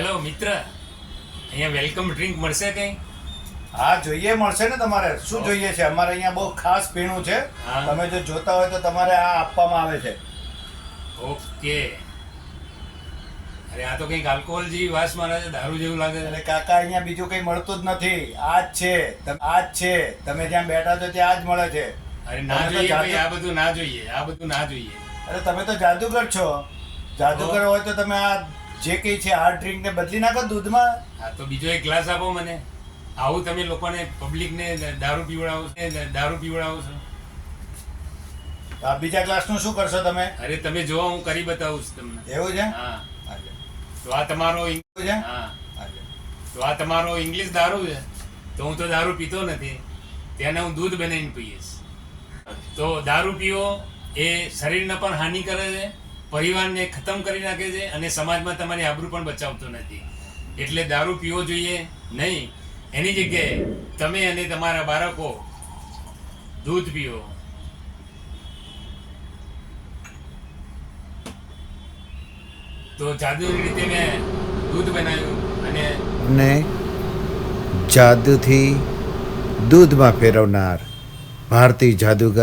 Hello મિત્ર, અહીંયા welcome drink મળશે કંઈ? હા જોઈએ, મળશે ને. તમારે શું જોઈએ છે? અમારે અહીંયા બહુ ખાસ પીણું છે. હા. તમે જો જોતા હોય તો તમારે આ આપવામાં આવે છે. ઓકે. અરે આ તો કંઈક આલ્કોહોલ જેવી વાસ મારે છે, દારૂ જેવું લાગે છે. એટલે કાકા, અહીંયા બીજું કંઈ મળતું જ નથી. આ જ છે, આ જ છે. તમે જ્યાં બેઠા છો ત્યાં આ જ મળે છે. અરે ના તમે તો જોઈએ ભાઈ, જાદુ- આ બધું ના જોઈએ, આ બધું ના જોઈએ. અરે તમે તો જાદુગર છો. જાદુગર હોય તો તમે આ જે કંઈ છે આ ડ્રિંક ને બદલી નાખો દૂધમાં. હા તો બીજો એક ગ્લાસ આપો મને. આવું તમે લોકોને પબ્લિકને દારૂ પીવડાવો છો. આ બીજા ગ્લાસનું શું કરશો તમે? અરે તમે જો, હું કરી બતાવું છું તમને. એવું છે? હા. હાલે. તો આ તમારો એવું છે? હા હાલે. તો આ તમારો ઇંગ્લિશ દારૂ છે. તો હું તો દારૂ પીતો નથી, તેને હું દૂધ બનાવીને પીઈશ. તો દારૂ પીવો એ શરીરને પણ હાનિ કરે છે, પરિવારને ખતમ કરી નાખે છે અને સમાજમાં તમારી આબરૂ પણ બચાવતો નથી. એટલે દારૂ પીવો જોઈએ નહીં. એની જગ્યાએ તમે અને તમારા બાળકો દૂધ પીવો. તો જાદુની રીતે મેં દૂધ બનાવ્યું અને જાદુથી દૂધમાં ફેરવનાર ભારતીય જાદુગર